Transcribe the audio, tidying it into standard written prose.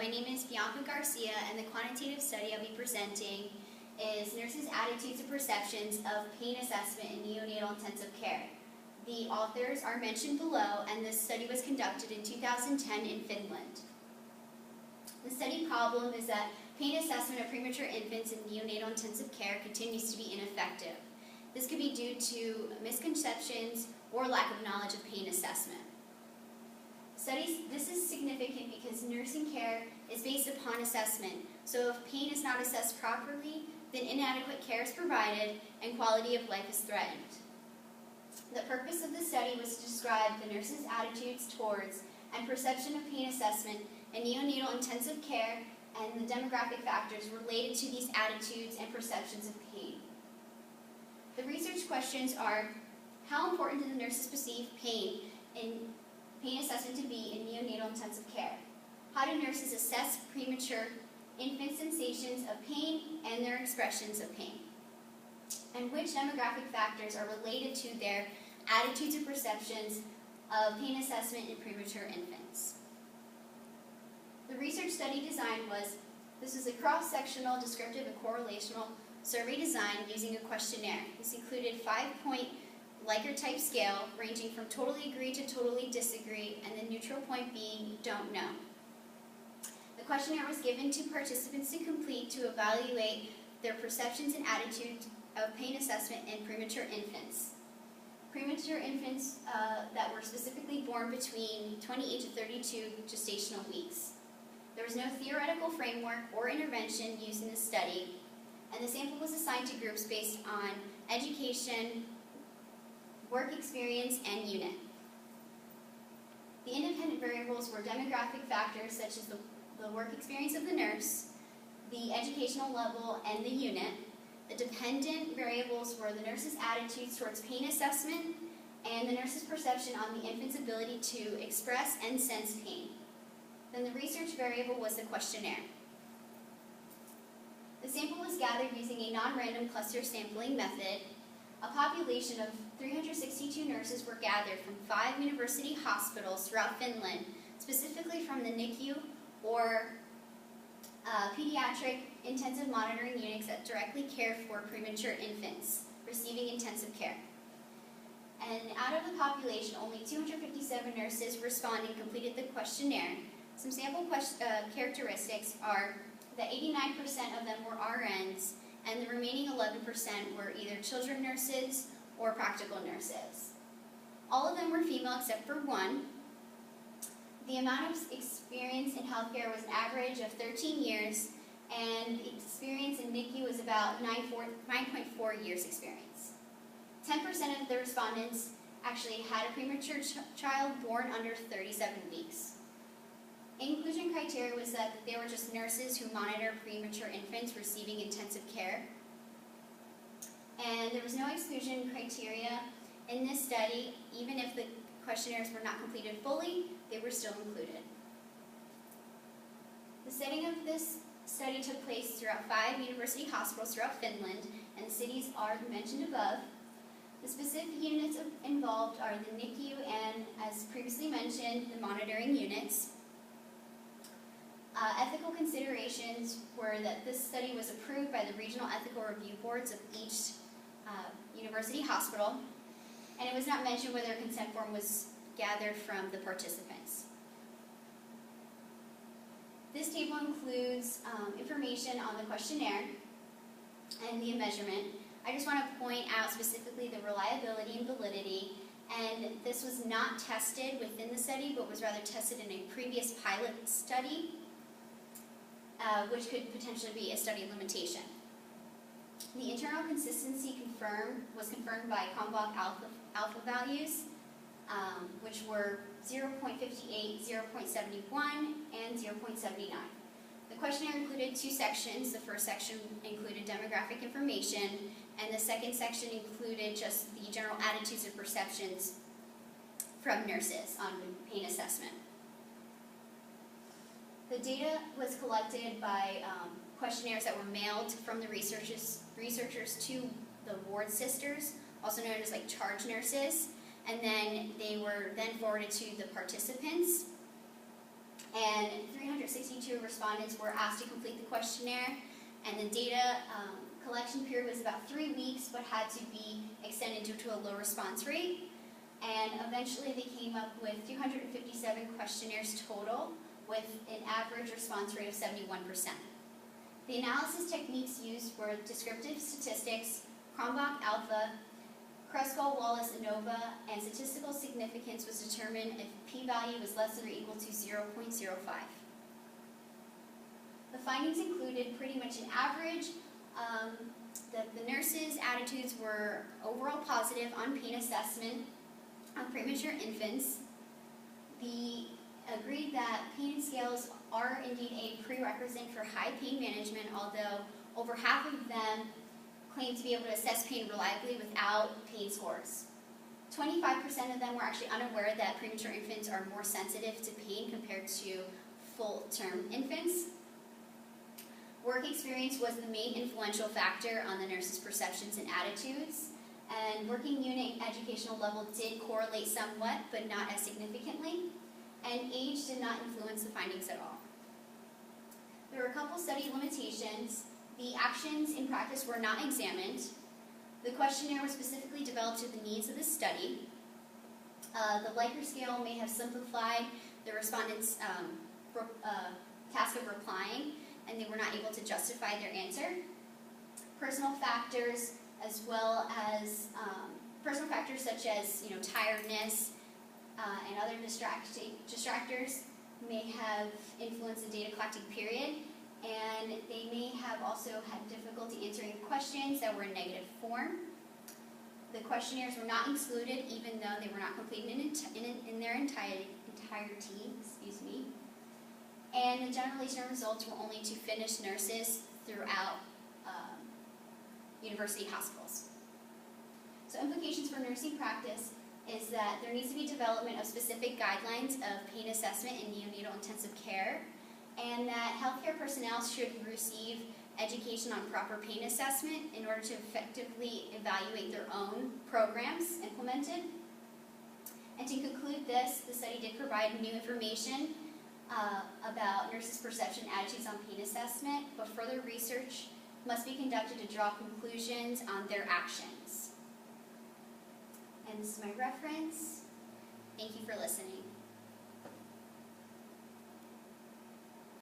my name is Bianca Garcia, and the quantitative study I'll be presenting is Nurses' Attitudes and Perceptions of Pain Assessment in Neonatal Intensive Care. The authors are mentioned below, and this study was conducted in 2010 in Finland. The study problem is that pain assessment of premature infants in neonatal intensive care continues to be ineffective. This could be due to misconceptions or lack of knowledge of pain assessment. This is significant because nursing care is based upon assessment, so if pain is not assessed properly, then inadequate care is provided and quality of life is threatened. The purpose of the study was to describe the nurses' attitudes towards and perception of pain assessment in neonatal intensive care and the demographic factors related to these attitudes and perceptions of pain. The research questions are: how important do the nurses perceive pain assessment to be in neonatal intensive care? How do nurses assess premature infant sensations of pain and their expressions of pain? And which demographic factors are related to their attitudes and perceptions of pain assessment in premature infants? The research study design this was a cross-sectional, descriptive, and correlational survey design using a questionnaire. This included 5-point Likert type scale ranging from totally agree to totally disagree, and the neutral point being don't know. The questionnaire was given to participants to complete to evaluate their perceptions and attitudes of pain assessment in premature infants. Premature infants that were specifically born between 28 to 32 gestational weeks. There was no theoretical framework or intervention used in the study, and the sample was assigned to groups based on education, work experience, and unit. The independent variables were demographic factors such as the work experience of the nurse, the educational level, and the unit. The dependent variables were the nurse's attitudes towards pain assessment and the nurse's perception on the infant's ability to express and sense pain. Then the research variable was the questionnaire. The sample was gathered using a non-random cluster sampling method. A population of 362 nurses were gathered from 5 university hospitals throughout Finland, specifically from the NICU or pediatric intensive monitoring units that directly care for premature infants receiving intensive care. And out of the population, only 257 nurses responding completed the questionnaire. Some sample characteristics are that 89% of them were RNs, and the remaining 11% were either children nurses or practical nurses. All of them were female except for one. The amount of experience in healthcare was an average of 13 years, and the experience in NICU was about 9.4 years experience. 10% of the respondents actually had a premature child born under 37 weeks. Inclusion criteria was that they were just nurses who monitor premature infants receiving intensive care. And there was no exclusion criteria in this study. Even if the questionnaires were not completed fully, they were still included. The setting of this study took place throughout 5 university hospitals throughout Finland, and the cities are mentioned above. The specific units involved are the NICU and, as previously mentioned, the monitoring units. Ethical considerations were that this study was approved by the regional ethical review boards of each university hospital, and it was not mentioned whether a consent form was gathered from the participants. This table includes information on the questionnaire and the measurement. I just want to point out specifically the reliability and validity, and this was not tested within the study, but was rather tested in a previous pilot study, which could potentially be a study limitation. The internal consistency was confirmed by Combach alpha values, which were 0.58, 0.71, and 0.79. The questionnaire included 2 sections. The first section included demographic information, and the second section included just the general attitudes and perceptions from nurses on pain assessment. The data was collected by questionnaires that were mailed from the researchers to the ward sisters, also known as like charge nurses, and then they were then forwarded to the participants. And 362 respondents respondents were asked to complete the questionnaire, and the data collection period was about 3 weeks, but had to be extended due to a low response rate. And eventually they came up with 357 questionnaires total, with an average response rate of 71%. The analysis techniques used were descriptive statistics, Cronbach alpha, Crest, Wallace, ANOVA, and statistical significance was determined if p-value was less than or equal to 0.05. The findings included pretty much an average. The nurses' attitudes were overall positive on pain assessment of premature infants. They agreed that pain scales are indeed a prerequisite for high pain management, although over half of them claimed to be able to assess pain reliably without pain scores. 25% of them were actually unaware that premature infants are more sensitive to pain compared to full-term infants. Work experience was the main influential factor on the nurses' perceptions and attitudes, and working unit and educational level did correlate somewhat, but not as significantly, and age did not influence the findings at all. There were a couple study limitations. The actions in practice were not examined. The questionnaire was specifically developed to the needs of the study. The Likert scale may have simplified the respondents' task of replying, and they were not able to justify their answer. Personal factors, as well as personal factors such as tiredness and other distractors, may have influenced the data collecting period, and they may have also had difficulty answering questions that were in negative form. The questionnaires were not excluded, even though they were not completed in their entirety. And the generalization results were only to finished nurses throughout university hospitals. So implications for nursing practice is that there needs to be development of specific guidelines of pain assessment in neonatal intensive care, and that healthcare personnel should receive education on proper pain assessment in order to effectively evaluate their own programs implemented. And to conclude this, the study did provide new information about nurses' perception attitudes on pain assessment, but further research must be conducted to draw conclusions on their actions. And this is my reference. Thank you for listening.